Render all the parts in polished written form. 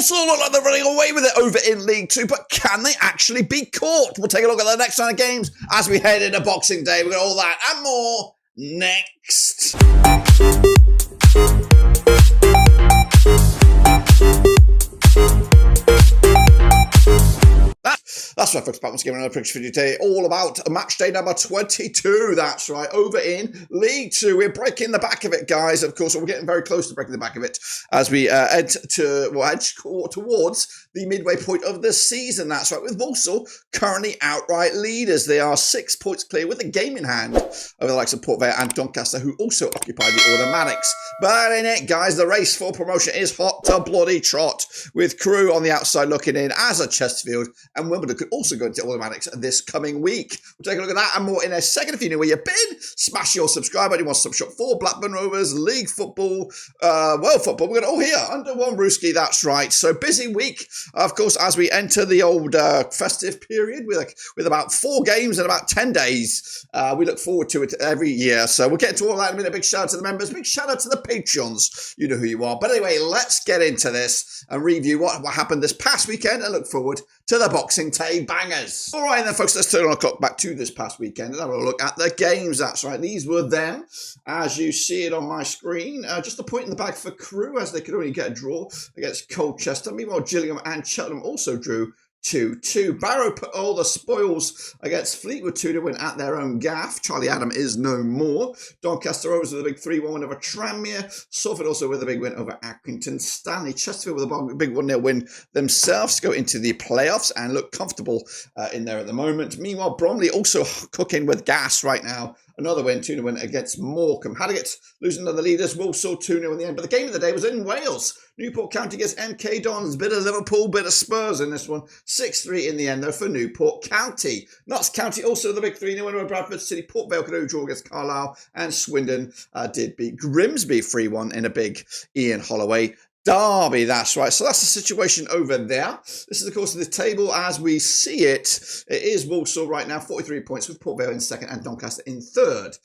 Walsall look like they're running away with it over in League 2, but can they actually be caught? We'll take a look at the next round of games as we head into Boxing Day. We've got all that and more next. That's right, folks. Back once again, another picture for you today, all about match day number 22. That's right, over in League 2. We're breaking the back of it, guys. Of course, we're getting very close to breaking the back of it as we edge towards the midway point of the season. That's right, with Walsall currently outright leaders. They are 6 points clear with a game in hand over the likes of Vale and Doncaster, who also occupy the automatics. But in it, guys, the race for promotion is hot to bloody trot, with Crewe on the outside looking in as a Chesterfield, and Wimbledon could also go into automatics this coming week. We'll take a look at that and more in a second. If you know where you've been, smash your subscribe button. You want some shop for Blackburn Rovers, League football, world football. We're going all here under one brewski. That's right. So busy week, of course, as we enter the old festive period with about 4 games in about 10 days. We look forward to it every year. So we'll get into all that in a minute. Big shout out to the members. Big shout out to the Patreons. You know who you are. But anyway, let's get into this and review what happened this past weekend and look forward to the Boxing Day bangers. All right then, folks, let's turn our clock back to this past weekend and have a look at the games. That's right, these were them, as you see it on my screen. Just a point in the bag for Crewe, as they could only get a draw against Colchester. Meanwhile, Gillingham and Cheltenham also drew 2-2. Barrow put all the spoils against Fleetwood 2-2 win at their own gaff. Charlie Adam is no more. Doncaster Rovers with a big 3-1 win over Tranmere. Salford also with a big win over Accrington. Stanley, Chesterfield with a big 1-0 win themselves to go into the playoffs and look comfortable in there at the moment. Meanwhile, Bromley also cooking with gas right now. Another win, 2-0 win against Morecambe. Harrogate losing to the leaders. Walsall 2-0 in the end. But the game of the day was in Wales. Newport County against MK Dons. Bit of Liverpool, bit of Spurs in this one. 6-3 in the end, though, for Newport County. Notts County also the big 3-0 win over Bradford City. Port Vale could only draw against Carlisle. And Swindon did beat Grimsby 3-1 in a big Ian Holloway derby. That's right. So that's the situation over there. This is, of course, the table as we see it. It is Walsall right now, 43 points, with Port Vale in second and Doncaster in third.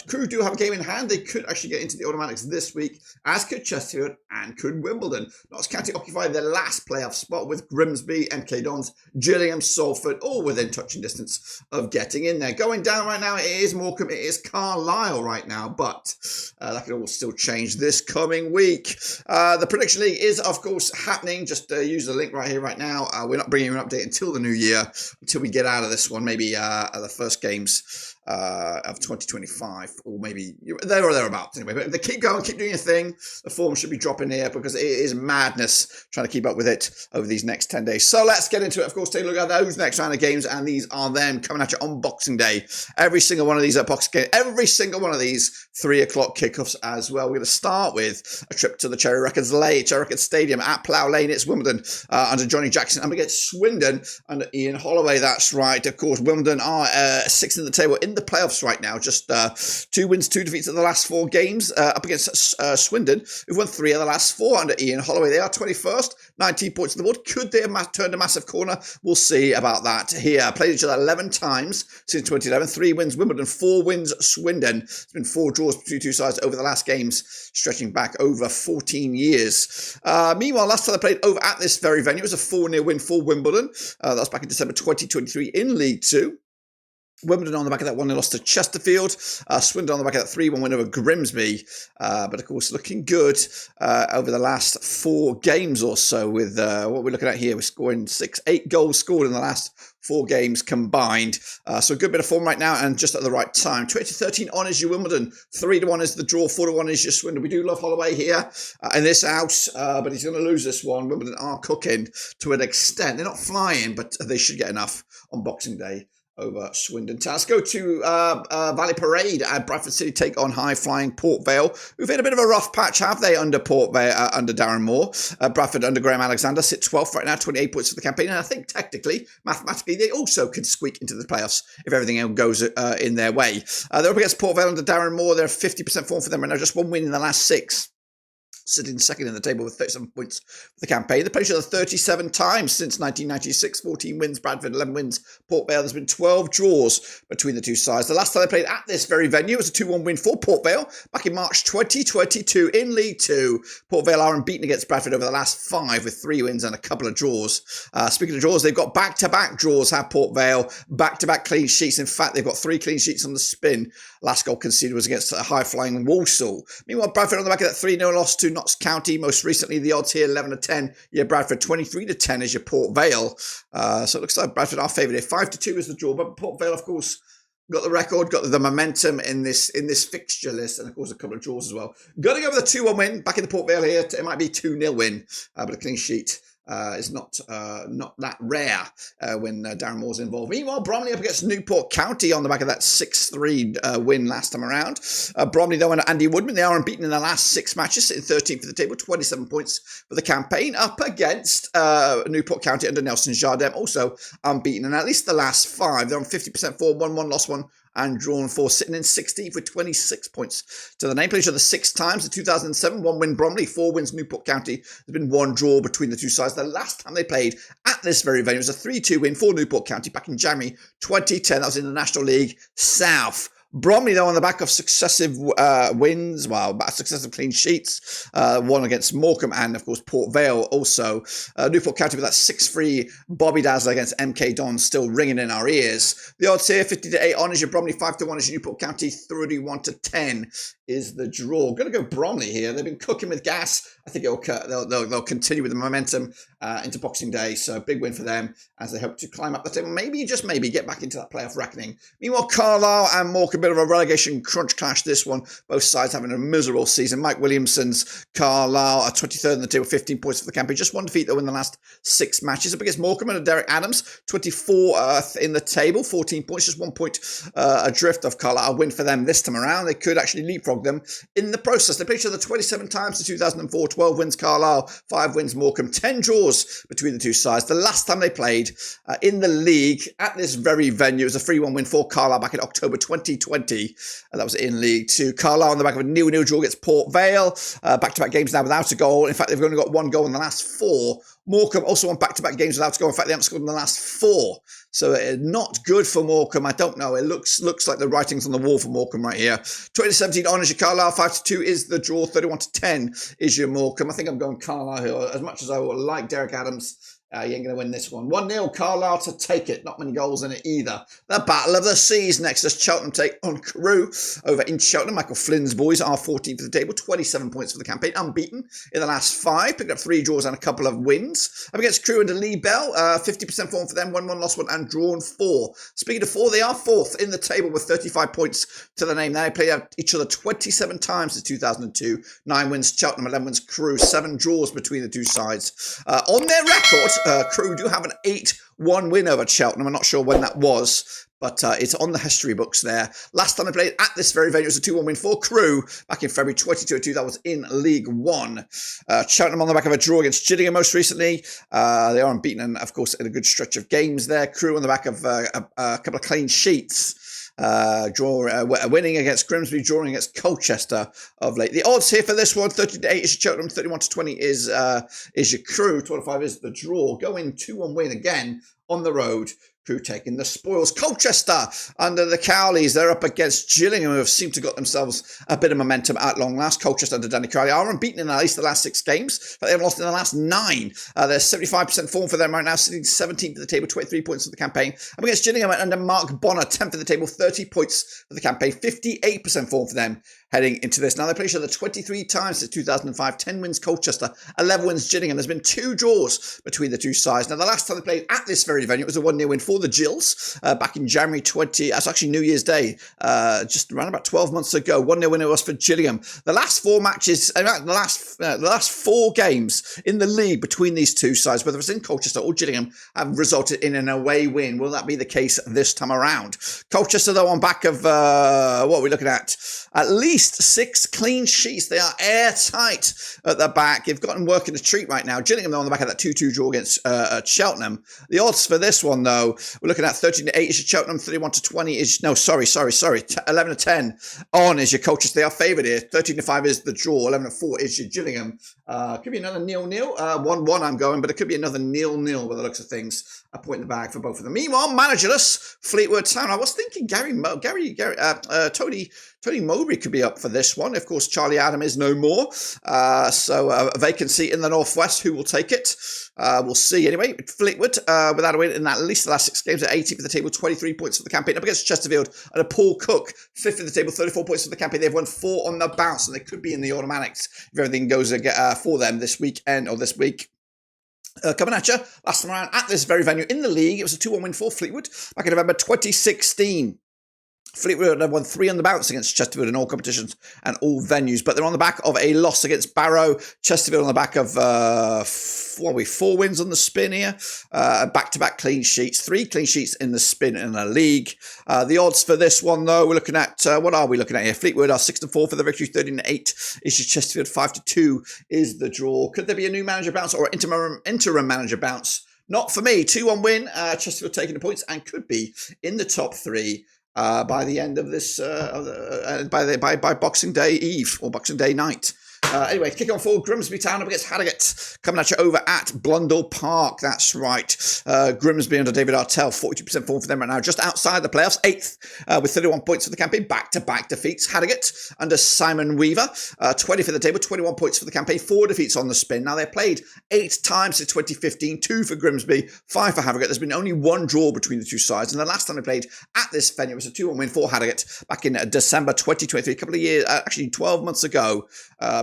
Crewe do have a game in hand. They could actually get into the automatics this week, as could Chesterfield and could Wimbledon. Notts County occupy their last playoff spot with Grimsby, MK Dons, Gillingham, Salford, all within touching distance of getting in there. Going down right now, it is Morecambe, it is Carlisle right now, but that could all still change this coming week. The Prediction League is, of course, happening. Just use the link right here, right now. We're not bringing you an update until the new year, until we get out of this one, maybe the first games of 2025, or maybe there or thereabouts. Anyway, but if they keep going, keep doing your thing, the form should be dropping here because it is madness trying to keep up with it over these next 10 days. So let's get into it. Of course, take a look at those next round of games, and these are them coming at you on Boxing Day. Every single one of these are Boxing Day. Every single one of these 3 o'clock kickoffs as well. We're going to start with a trip to the Cherry Records Stadium at Plough Lane. It's Wimbledon under Johnny Jackson, and we get Swindon under Ian Holloway. That's right. Of course, Wimbledon are 6th in the table in the playoffs right now. Just 2 wins, 2 defeats in the last 4 games up against Swindon, who've won 3 of the last 4 under Ian Holloway. They are 21st, 19 points on the board. Could they have turned a massive corner? We'll see about that here. Played each other 11 times since 2011. 3 wins Wimbledon, 4 wins Swindon. It's been 4 draws between 2 sides over the last games, stretching back over 14 years. Meanwhile, last time they played over at this very venue was a 4-0 win for Wimbledon. That was back in December 2023 in League 2. Wimbledon on the back of that 1-0 loss to Chesterfield. Swindon on the back of that 3-1 win over Grimsby. But of course, looking good over the last 4 games or so with what we're looking at here. We're scoring 8 goals scored in the last 4 games combined. So a good bit of form right now and just at the right time. 20-13 on is your Wimbledon. 3-1 is the draw. 4-1 is your Swindon. We do love Holloway here in this out, but he's going to lose this one. Wimbledon are cooking to an extent. They're not flying, but they should get enough on Boxing Day over Swindon. Let's go to Vale Parade at Bradford City take on high-flying Port Vale, who've had a bit of a rough patch, have they, under Port Vale, under Darren Moore. Bradford under Graham Alexandra sit 12th right now, 28 points for the campaign, and I think technically, mathematically, they also could squeak into the playoffs if everything else goes in their way. They're up against Port Vale under Darren Moore. They're 50% form for them right now, just 1 win in the last 6. sitting second in the table with 37 points for the campaign. They played each other 37 times since 1996, 14 wins, Bradford 11 wins, Port Vale. There's been 12 draws between the two sides. The last time they played at this very venue was a 2-1 win for Port Vale back in March 2022 in League 2. Port Vale are unbeaten against Bradford over the last 5 with 3 wins and a couple of draws. Speaking of draws, they've got back-to-back draws, have Port Vale, back-to-back clean sheets. In fact, they've got 3 clean sheets on the spin. Last goal conceded was against a high-flying Walsall. Meanwhile, Bradford on the back of that 3-0 loss to Notts County. Most recently, the odds here 11-10. Yeah, Bradford 23-10 is your Port Vale. So it looks like Bradford are favoured here. 5-2 is the draw, but Port Vale, of course, got the record, got the momentum in this fixture list, and of course a couple of draws as well. Got to go with a 2-1 win back in the Port Vale here. It might be 2-0 win, but a clean sheet is not that rare when Darren Moore's involved. Meanwhile, Bromley up against Newport County on the back of that 6-3 win last time around. Bromley, though, and Andy Woodman, they are unbeaten in the last 6 matches, sitting 13th for the table, 27 points for the campaign, up against Newport County under Nelson Jardem, also unbeaten in at least the last 5. They're on 50% form, 1-1, lost 1, and drawn 4, sitting in 16th with 26 points to the name. Played each other 6 times. In 2007, 1 win Bromley, 4 wins Newport County. There's been 1 draw between the two sides. The last time they played at this very venue was a 3-2 win for Newport County back in January 2010. That was in the National League South. Bromley, though, on the back of successive wins, successive clean sheets, one against Morecambe and, of course, Port Vale also. Newport County with that 6-3 Bobby Dazzler against MK Dons still ringing in our ears. The odds here, 50-8 on is your Bromley, 5-1 is your Newport County, 31-10 is the draw. Going to go Bromley here. They've been cooking with gas. I think they'll continue with the momentum into Boxing Day. So big win for them as they hope to climb up the table. Maybe, just maybe, get back into that playoff reckoning. Meanwhile, Carlisle and Morecambe, a bit of a relegation crunch clash this one. Both sides having a miserable season. Mike Williamson's Carlisle are 23rd in the table, 15 points for the campaign. Just 1 defeat, though, in the last 6 matches. Up against Morecambe and Derek Adams, 24th in the table, 14 points, just 1 point adrift of Carlisle. A win for them this time around. They could actually leapfrog them in the process. They played each other 27 times in 2004, 12 wins Carlisle, 5 wins Morecambe, 10 draws between the two sides. The last time they played in the league at this very venue was a 3-1 win for Carlisle back in October 2020. That was in League 2. Carlisle on the back of a 0-0 draw against Port Vale. Back-to-back games now without a goal. In fact, they've only got 1 goal in the last 4. Morecambe also won back-to-back games without a goal. In fact, they haven't scored in the last 4. So not good for Morecambe. I don't know. It looks like the writing's on the wall for Morecambe right here. 2017 on is your Carlisle. 5-2 is the draw. 31-10 is your Morecambe. I think I'm going Carlisle here. As much as I would like Derek Adams, you ain't going to win this one. 1-0 Carlisle to take it. Not many goals in it either. The battle of the seas next as Cheltenham take on Crewe over in Cheltenham. Michael Flynn's boys are 14th for the table, 27 points for the campaign, unbeaten in the last 5. Picked up 3 draws and a couple of wins. Up against Crewe under Lee Bell, 50% form for them, 1-1, lost 1 and drawn 4. Speaking of 4, they are 4th in the table with 35 points to the name. They played each other 27 times since 2002. 9 wins Cheltenham, 11 wins Crewe, 7 draws between the two sides. On their record, Crewe do have an 8-1 win over Cheltenham. I'm not sure when that was, but it's on the history books there. Last time they played at this very venue was a 2-1 win for Crewe back in February 2022. That was in League 1. Cheltenham on the back of a draw against Gillingham most recently. They are unbeaten and, of course, in a good stretch of games there. Crewe on the back of a couple of clean sheets. Winning against Grimsby, drawing against Colchester of late. The odds here for this one, 30-8 is your Cheltenham, 31-20 is your Crewe, 25 is the draw. Going 2-1 win again on the road. Crewe taking the spoils. Colchester under the Cowleys. They're up against Gillingham, who have seemed to got themselves a bit of momentum at long last. Colchester under Danny Crowley are unbeaten in at least the last 6 games, but they haven't lost in the last 9. There's 75% form for them right now, sitting 17th at the table, 23 points for the campaign. Up against Gillingham under Mark Bonner, 10th at the table, 30 points for the campaign, 58% form for them heading into this. Now, they played each other 23 times since 2005, 10 wins Colchester, 11 wins Gillingham. There's been 2 draws between the two sides. Now, the last time they played at this very venue, it was a 1-0 win for the Gills back in January 20. That's actually New Year's Day, just around about 12 months ago. 1-0 win it was for Gillingham. The last 4 matches, the last 4 games in the league between these two sides, whether it's in Colchester or Gillingham, have resulted in an away win. Will that be the case this time around? Colchester, though, on back of what are we looking at? At least least 6 clean sheets. They are airtight at the back. They've gotten working a treat right now. Gillingham, they're on the back of that 2-2 draw against Cheltenham. The odds for this one, though, we're looking at 13-8 is your Cheltenham, 31-20 is, no, sorry, 11-10 on is your Colchester. They are favoured here. 13-5 is the draw. 11-4 is your Gillingham. Could be another 0-0. 1-1 I'm going, but it could be another 0-0 by the looks of things. A point in the bag for both of them. Meanwhile, managerless Fleetwood Town. I was thinking Tony Mowbray could be up for this one. Of course, Charlie Adam is no more. So a vacancy in the Northwest. Who will take it? We'll see. Anyway, Fleetwood, without a win in at least the last 6 games, at 18th for the table, 23 points for the campaign. Up against Chesterfield and a Paul Cook, 5th in the table, 34 points for the campaign. They've won 4 on the bounce, and they could be in the automatics if everything goes for them this weekend or this week. Coming at you, last time around at this very venue in the league, it was a 2-1 win for Fleetwood back in November 2016. Fleetwood have won 3 on the bounce against Chesterfield in all competitions and all venues, but they're on the back of a loss against Barrow. Chesterfield on the back of 4 wins on the spin here, back-to-back clean sheets, 3 clean sheets in the spin in the league. The odds for this one, though, we're looking at, what are we looking at here? Fleetwood are 6-4 for the victory, 13-8 is your Chesterfield, 5-2 is the draw. Could there be a new manager bounce or interim manager bounce? Not for me. 2-1 win, Chesterfield taking the points and could be in the top 3. By the end of this, by Boxing Day Eve or Boxing Day night. Anyway, kick on forward, Grimsby Town up against Harrogate, coming at you over at Blundell Park. That's right. Grimsby under David Artell, 42% form for them right now, just outside the playoffs, 8th with 31 points for the campaign. Back-to-back defeats. Harrogate under Simon Weaver, 20 for the table, 21 points for the campaign, 4 defeats on the spin. Now, they've played 8 times since 2015, 2 for Grimsby, 5 for Harrogate. There's been only 1 draw between the 2 sides, and the last time they played at this venue was a 2-1 win for Harrogate back in December 2023, a couple of years, actually 12 months ago.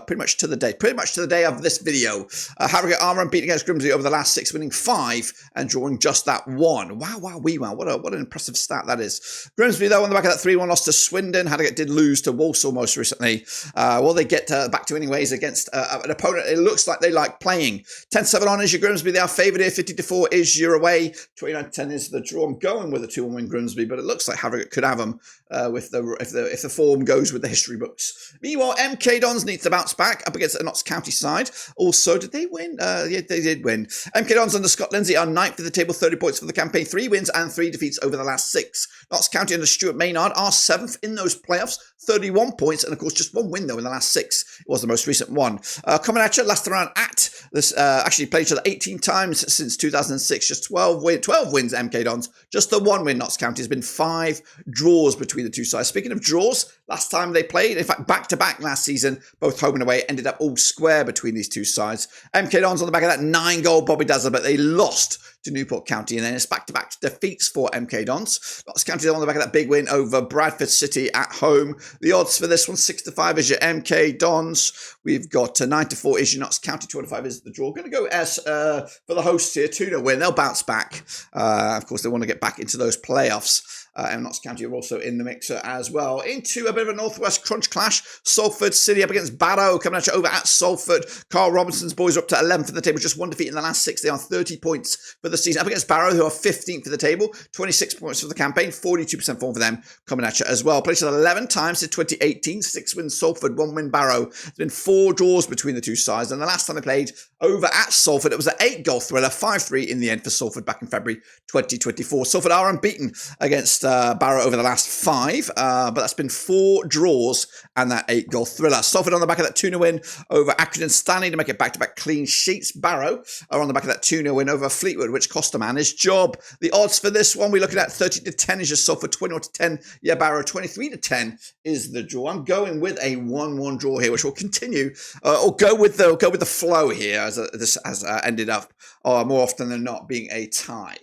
Pretty much to the day of this video. Harrogate are unbeaten against Grimsby over the last 6, winning 5 and drawing just that 1. Wow. What an impressive stat that is. Grimsby, though, on the back of that 3-1 loss to Swindon. Harrogate did lose to Walsall most recently. They get back to anyways against an opponent it looks like they like playing. 10-7 on is your Grimsby. They are favoured here. 50-4 is your away. 29-10 is the draw. I'm going with a 2-1 win Grimsby, but it looks like Harrogate could have them if the form goes with the history books. Meanwhile, MK Dons needs to bounce back up against the Notts County side. Also, did they win? Yeah, they did win. MK Dons under Scott Lindsay are 9th for the table, 30 points for the campaign, 3 wins and 3 defeats over the last 6. Notts County under Stuart Maynard are 7th in those playoffs, 31 points, and of course just 1 win though in the last 6. It was the most recent one. Coming at you, last round at this, actually played each other 18 times since 2006, just 12 wins MK Dons, just the 1 win Notts County. Has been 5 draws between the 2 sides. Speaking of draws, last time they played, in fact back-to-back last season, both home and away, ended up all square between these 2 sides. MK Dons on the back of that 9-goal Bobby Dazzler, but they lost to Newport County, and then it's back-to-back defeats for MK Dons. Notts County on the back of that big win over Bradford City at home. The odds for this one, 6-5 is your MK Dons. We've got 9-4 is your Notts County, 2-5 is the draw. Going to go as for the hosts here, 2-0 win. They'll bounce back. Of course, they want to get back into those playoffs. And Notts County are also in the mixer as well. Into a bit of a Northwest crunch clash. Salford City up against Barrow, coming at you over at Salford. Carl Robinson's boys are up to 11th for the table, just 1 defeat in the last 6. They are 30 points for the season. Up against Barrow, who are 15th for the table, 26 points for the campaign, 42% form for them, coming at you as well. Played 11 times since 2018, 6 wins Salford, 1 win Barrow. There's been 4 draws between the 2 sides, and the last time they played over at Salford, it was an 8-goal thriller, 5-3 in the end for Salford back in February 2024. Salford are unbeaten against Barrow over the last 5, but that's been 4 draws and that 8-goal thriller. Salford on the back of that 2-0 win over Accrington Stanley to make it back-to-back clean sheets. Barrow are on the back of that 2-0 win over Fleetwood, which cost a man his job. The odds for this one, we're looking at 30-10 is your Salford, 21-10, yeah, Barrow, 23-10 is the draw. I'm going with a 1-1 draw here, which will continue, or go with the flow here, as this has ended up more often than not being a tie.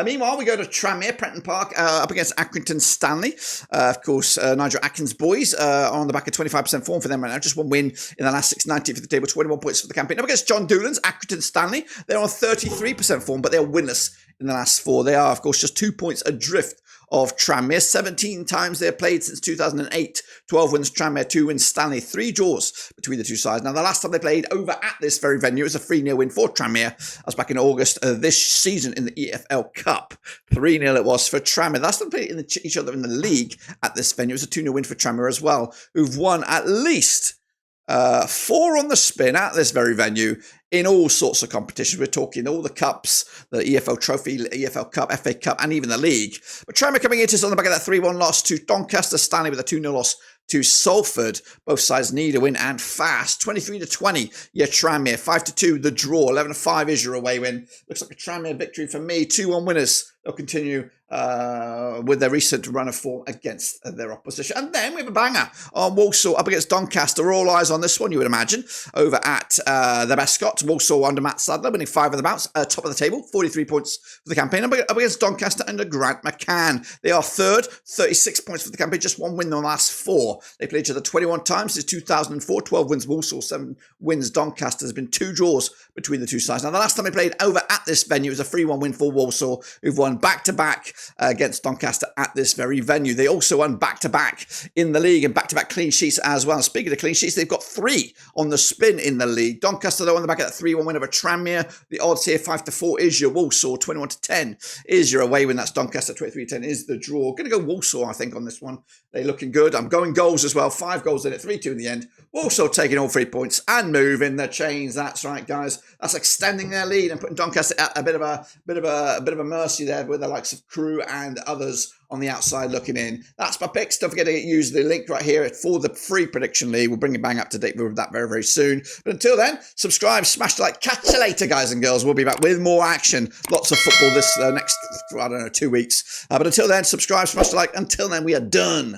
Meanwhile, we go to Tranmere, Prenton Park, up against Accrington Stanley. Of course, Nigel Atkins' boys are on the back of 25% form for them right now. Just 1 win in the last 6, 19th for the table, 21 points for the campaign. Up against John Doolan's Accrington Stanley. They're on 33% form, but they're winless in the last 4. They are, of course, just 2 points adrift of Tranmere. 17 times they've played since 2008. 12 wins Tranmere, 2 wins Stanley, 3 draws between the two sides. Now, the last time they played over at this very venue was a 3-0 win for Tranmere. That was back in August of this season in the EFL Cup. 3-0 it was for Tranmere. Last time they played each other in the league at this venue. It was a 2-0 win for Tranmere as well, who've won at least 4 on the spin at this very venue in all sorts of competitions. We're talking all the cups, the EFL Trophy, EFL Cup, FA Cup, and even the league. But Tranmere coming into this on the back of that 3-1 loss to Doncaster, Stanley with a 2-0 loss to Salford. Both sides need a win and fast. 23-20, yeah, Tranmere. 5-2, the draw. 11-5 is your away win. Looks like a Tranmere victory for me. 2-1 winners. They'll continue with their recent run of form against their opposition. And then we have a banger on Walsall up against Doncaster. All eyes on this one, you would imagine, over at the Mascot. Walsall under Matt Sadler, winning 5 of the bouts, top of the table, 43 points for the campaign. Up against Doncaster under Grant McCann. They are third, 36 points for the campaign, just 1 win in the last 4. They played each other 21 times since 2004, 12 wins Walsall, 7 wins Doncaster. There's been 2 draws between the two sides. Now, the last time they played over at this venue was a 3-1 win for Walsall, who've won back-to-back against Doncaster at this very venue. They also won back-to-back in the league and back-to-back clean sheets as well. Speaking of clean sheets, they've got 3 on the spin in the league. Doncaster, though, on the back of that 3-1 win over Tranmere. The odds here, 5-4 is your Walsall, 21-10 is your away win. That's Doncaster, 23-10 is the draw. Going to go Walsall, I think, on this one. They're looking good. I'm going goals as well. 5 goals in it, 3-2 in the end. Walsall taking all 3 points and moving the chains. That's right, guys. That's extending their lead and putting Doncaster at a bit of a mercy there with the likes of Crewe and others on the outside looking in. That's my picks. Don't forget to use the link right here for the free prediction league. We'll bring it bang up to date with that very, very soon. But until then, subscribe, smash the like. Catch you later, guys and girls. We'll be back with more action. Lots of football this next, 2 weeks. But until then, subscribe, smash the like. Until then, we are done.